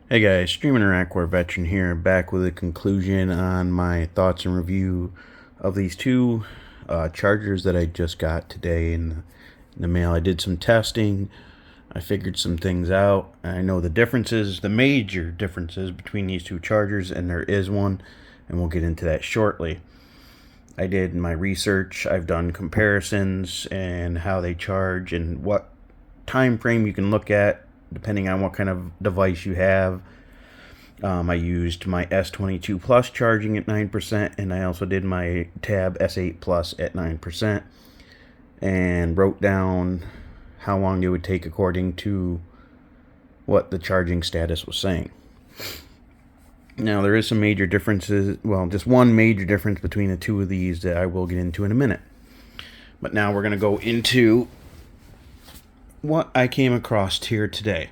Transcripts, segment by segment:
Hey guys, Streaming Iraqwar Veteran here, back with a conclusion on my thoughts and review of these two chargers that I just got today in the mail. I did some testing, I figured some things out, and I know the differences, the major differences between these two chargers, and there is one, and we'll get into that shortly. I did my research, I've done comparisons and how they charge and what time frame you can look at depending on what kind of device you have. I used my S22 Plus charging at 9%, and I also did my Tab S8 Plus at 9%, and wrote down how long it would take according to what the charging status was saying. Now, there is some major differences, well, just one major difference between the two of these that I will get into in a minute. But now we're going to go into what I came across here today.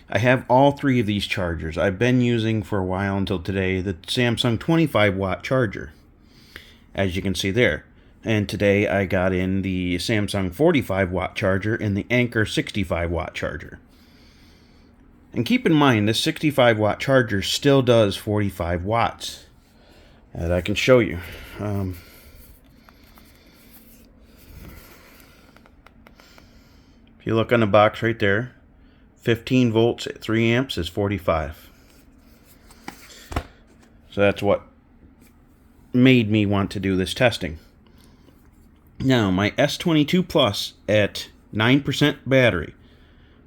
I have all three of these chargers. I've been using for a while until today the Samsung 25 watt charger, as you can see there. And today I got in the Samsung 45 watt charger and the Anker 65 watt charger. And keep in mind, this 65 watt charger still does 45 watts. That I can show you. If you look on the box right there, 15 volts at 3 amps is 45. So that's what made me want to do this testing. Now, my S22 Plus at 9% battery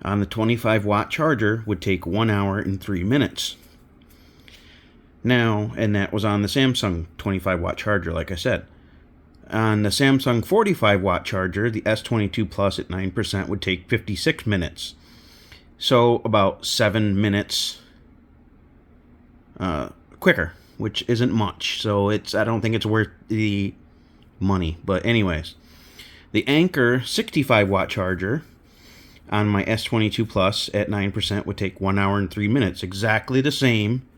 on the 25 watt charger would take 1 hour and 3 minutes. Now, and that was on the Samsung 25 watt charger, like I said. On the Samsung 45 watt charger, the S22 Plus at 9% would take 56 minutes. So about 7 minutes quicker, which isn't much. So I don't think it's worth the money. But anyways, the Anker 65 watt charger on my S22 Plus at 9% would take 1 hour and 3 minutes. Exactly the same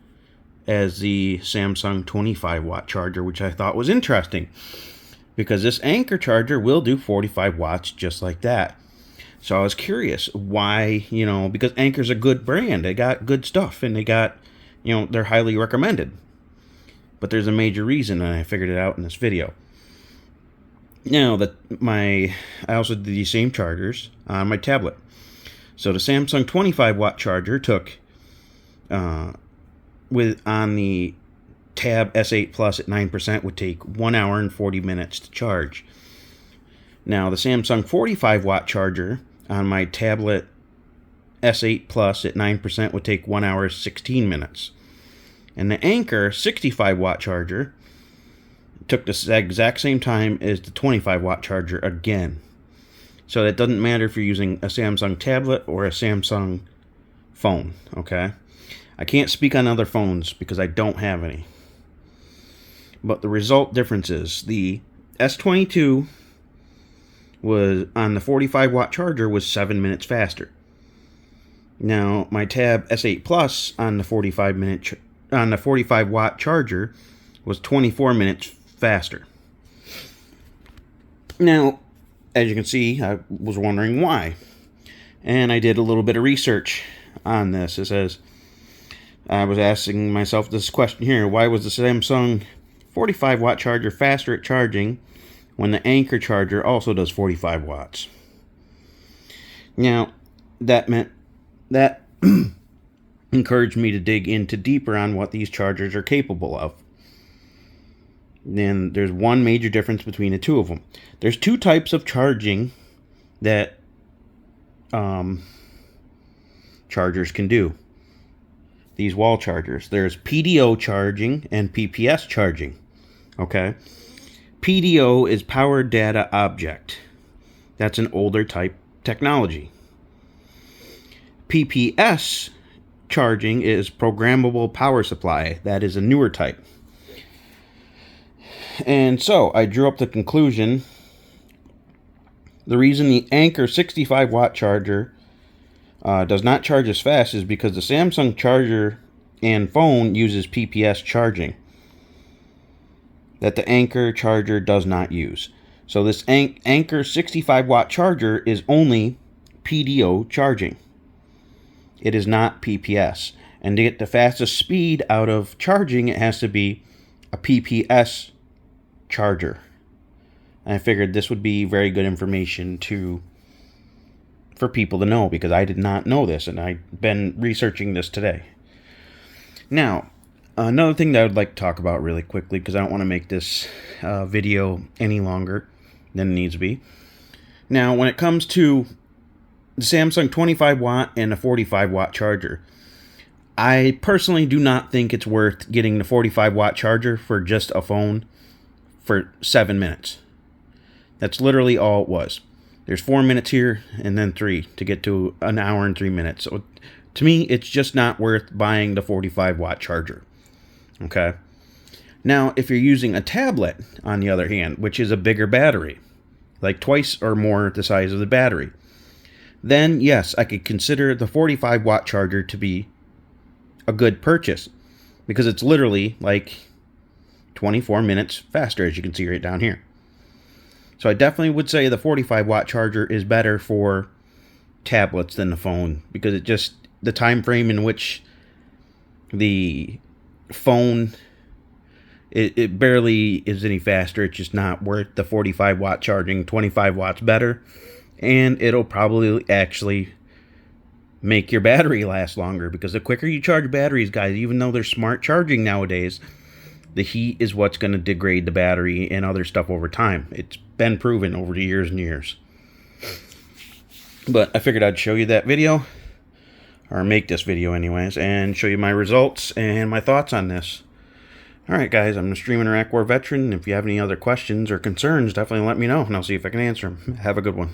as the Samsung 25 watt charger, which I thought was interesting, because this Anker charger will do 45 watts just like that. So I was curious why, because Anker's a good brand. They got good stuff, and they got, they're highly recommended. But there's a major reason, and I figured it out in this video. Now, I also did these same chargers on my tablet. So the Samsung 25 watt charger took, on the Tab S8 Plus at 9% would take 1 hour and 40 minutes to charge. Now, the Samsung 45 watt charger on my tablet S8 Plus at 9% would take 1 hour 16 minutes. And the Anker 65 watt charger took the exact same time as the 25 watt charger again. So that doesn't matter if you're using a Samsung tablet or a Samsung phone, okay? I can't speak on other phones because I don't have any. But the result differences, the S22 was on the 45 watt charger was 7 minutes faster. Now, my Tab S8 Plus on the 45 watt charger was 24 minutes faster. Now, as you can see, I was wondering why. And I did a little bit of research on this. It says, I was asking myself this question here: why was the Samsung 45 watt charger faster at charging when the Anker charger also does 45 watts? Now, that encouraged me to dig into deeper on what these chargers are capable of. Then there's one major difference between the two of them. There's two types of charging that chargers can do. These wall chargers. There's PDO charging and PPS charging. Okay? PDO is Power Data Object. That's an older type technology. PPS charging is Programmable Power Supply. That is a newer type. And so I drew up the conclusion. The reason the Anker 65 watt charger does not charge as fast is because the Samsung charger and phone uses PPS charging that the Anker charger does not use. So this Anker 65 watt charger is only PDO charging. It is not PPS. And to get the fastest speed out of charging, it has to be a PPS charger. And I figured this would be very good information for people to know, because I did not know this, and I've been researching this today. Now, another thing that I would like to talk about really quickly, because I don't want to make this video any longer than it needs to be. Now, when it comes to the Samsung 25 watt and a 45 watt charger, I personally do not think it's worth getting the 45 watt charger for just a phone for 7 minutes. That's literally all it was. There's 4 minutes here and then 3 to get to an hour and 3 minutes. So to me, it's just not worth buying the 45 watt charger. Okay. Now, if you're using a tablet, on the other hand, which is a bigger battery, like twice or more the size of the battery, then yes, I could consider the 45 watt charger to be a good purchase, because it's literally like 24 minutes faster, as you can see right down here. So I definitely would say the 45 watt charger is better for tablets than the phone, because it just, the time frame in which the phone, it barely is any faster. It's just not worth the 45 watt charging. 25 watts better, and it'll probably actually make your battery last longer, because the quicker you charge batteries, guys, even though there's smart charging nowadays, the heat is what's going to degrade the battery and other stuff over time. It's been proven over the years and years. But I figured I'd show you that video, or make this video anyways, and show you my results and my thoughts on this. Alright guys, I'm the Stream Interact War Veteran. If you have any other questions or concerns, definitely let me know, and I'll see if I can answer them. Have a good one.